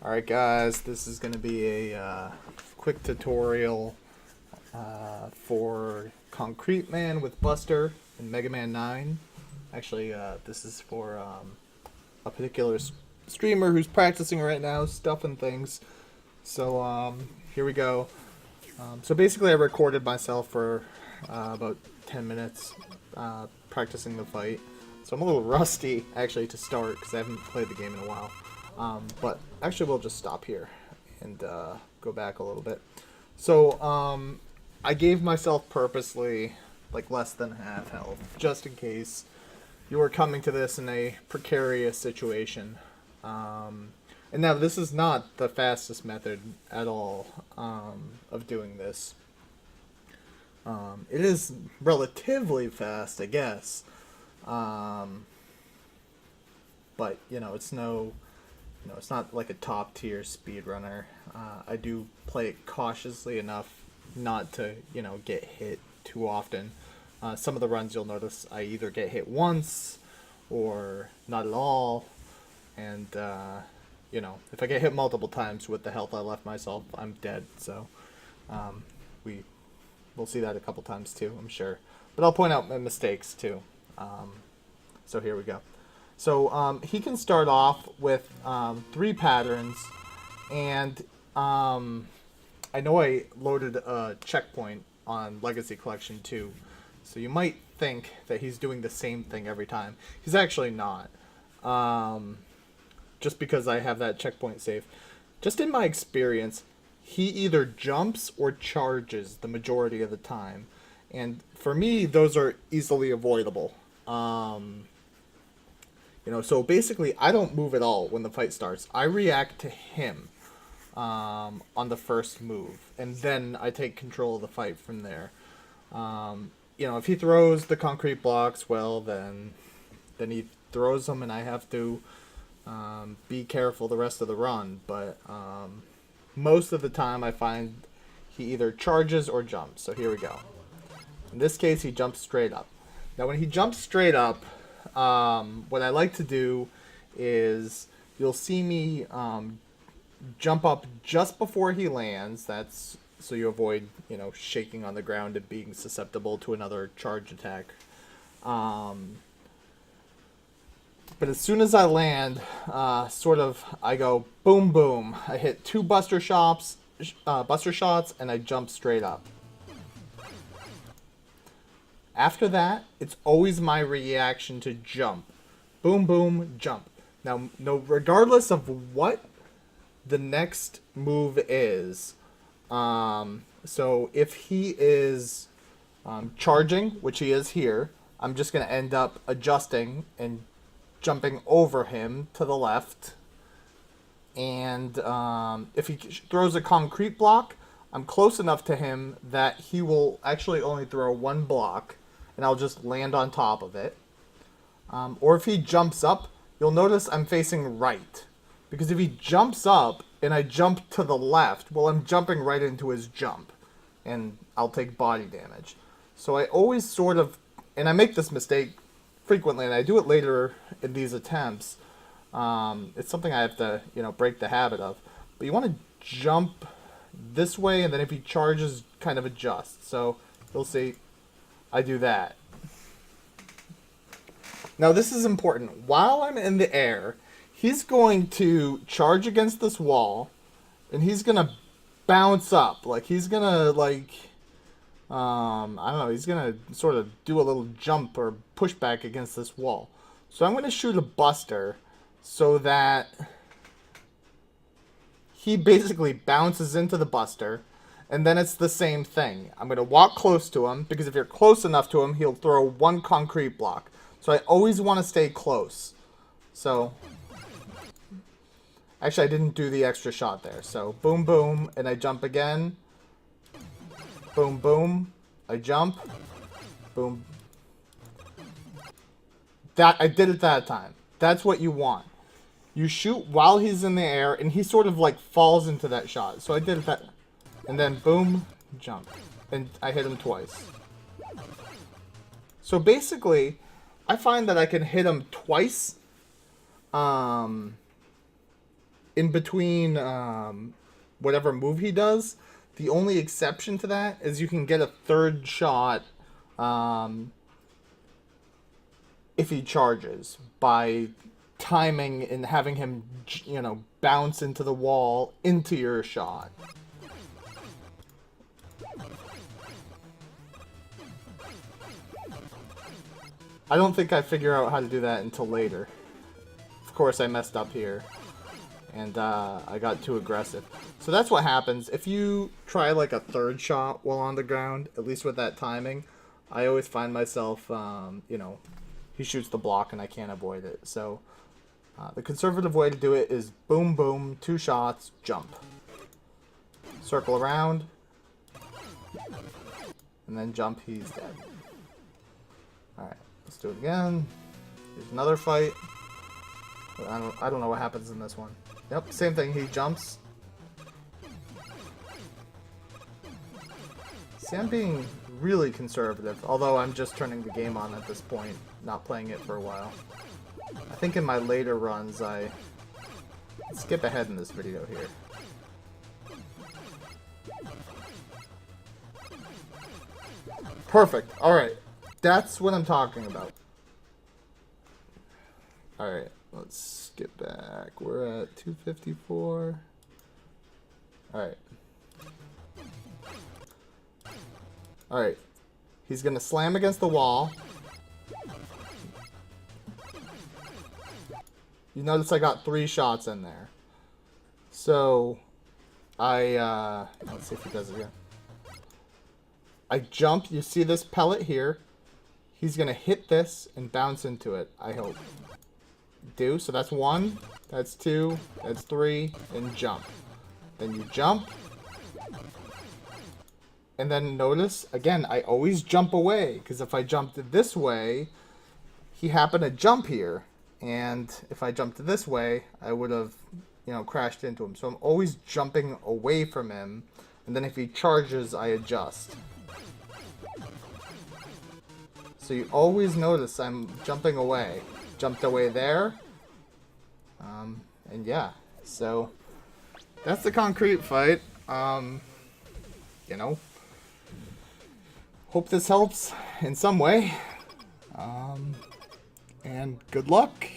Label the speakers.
Speaker 1: Alright guys, this is going to be a quick tutorial for Concrete Man with Buster in Mega Man 9. Actually, this is for a particular streamer who's practicing right now, stuffing things. So here we go. So basically I recorded myself for about 10 minutes practicing the fight. So I'm a little rusty actually to start because I haven't played the game in a while. But actually we'll just stop here and go back a little bit. So I gave myself purposely like less than half health just in case you were coming to this in a precarious situation. And now this is not the fastest method at all of doing this. It is relatively fast, I guess. But you know, it's it's not like a top tier speedrunner. I do play it cautiously enough not to, get hit too often. Some of the runs you'll notice I either get hit once or not at all. And, if I get hit multiple times with the health I left myself, I'm dead. So, we'll see that a couple times too, I'm sure. But I'll point out my mistakes too. So here we go. So he can start off with 3 patterns, and I know I loaded a checkpoint on Legacy Collection 2, so you might think that he's doing the same thing every time. He's actually not, just because I have that checkpoint saved. Just in my experience, he either jumps or charges the majority of the time, and for me, those are easily avoidable. So basically, I don't move at all when the fight starts. I react to him on the first move, and then I take control of the fight from there. If he throws the concrete blocks, well, then he throws them, and I have to be careful the rest of the run. But most of the time, I find he either charges or jumps. So here we go. In this case, he jumps straight up. Now, when he jumps straight up, what I like to do is you'll see me jump up just before he lands. That's so you avoid shaking on the ground and being susceptible to another charge attack. But as soon as I land, I go boom boom. I hit 2 buster shots, and I jump straight up. After that, it's always my reaction to jump. Boom, boom, jump. Now, regardless of what the next move is, so if he is charging, which he is here, I'm just going to end up adjusting and jumping over him to the left. And if he throws a concrete block, I'm close enough to him that he will actually only throw 1 block, and I'll just land on top of it. Or if he jumps up, you'll notice I'm facing right. Because if he jumps up and I jump to the left, well, I'm jumping right into his jump. And I'll take body damage. So I always and I make this mistake frequently, and I do it later in these attempts. It's something I have to, break the habit of. But you want to jump this way, and then if he charges, kind of adjust. So you'll see I do that. Now this is important. While I'm in the air, he's going to charge against this wall, and he's going to bounce up. Like he's going to I don't know, he's going to sort of do a little jump or pushback against this wall. So I'm going to shoot a buster so that he basically bounces into the buster. And then it's the same thing. I'm going to walk close to him, because if you're close enough to him, he'll throw 1 concrete block. So I always want to stay close. So, actually I didn't do the extra shot there. So, boom, boom, and I jump again. Boom, boom, I jump. Boom. I did it that time. That's what you want. You shoot while he's in the air, and he sort of falls into that shot. So I did it that. And then boom, jump. And I hit him twice. So basically, I find that I can hit him twice in between whatever move he does. The only exception to that is you can get a third shot if he charges by timing and having him, you know, bounce into the wall into your shot. I don't think I figure out how to do that until later. Of course, I messed up here. And I got too aggressive. So that's what happens. If you try like a third shot while on the ground, at least with that timing, I always find myself, you know, he shoots the block and I can't avoid it. So the conservative way to do it is boom, boom, 2 shots, jump. Circle around. And then jump, he's dead. Alright, let's do it again. Here's another fight. I don't know what happens in this one. Yep, same thing. He jumps. See, I'm being really conservative, although I'm just turning the game on at this point, not playing it for a while. I think in my later runs, I skip ahead in this video here. Perfect. Alright. That's what I'm talking about. Alright. Let's get back. We're at 254. Alright. Alright. He's going to slam against the wall. You notice I got 3 shots in there. So, let's see if he does it again. I jump. You see this pellet here? He's going to hit this and bounce into it, I hope. Do. So that's 1, that's 2, that's 3, and jump. Then you jump. And then notice, again, I always jump away, because if I jumped this way, he happened to jump here. And if I jumped this way, I would have, you know, crashed into him. So I'm always jumping away from him. And then if he charges, I adjust. So you always notice I'm jumping away. Jumped away there. And yeah, so that's the concrete fight. You know, hope this helps in some way. And good luck.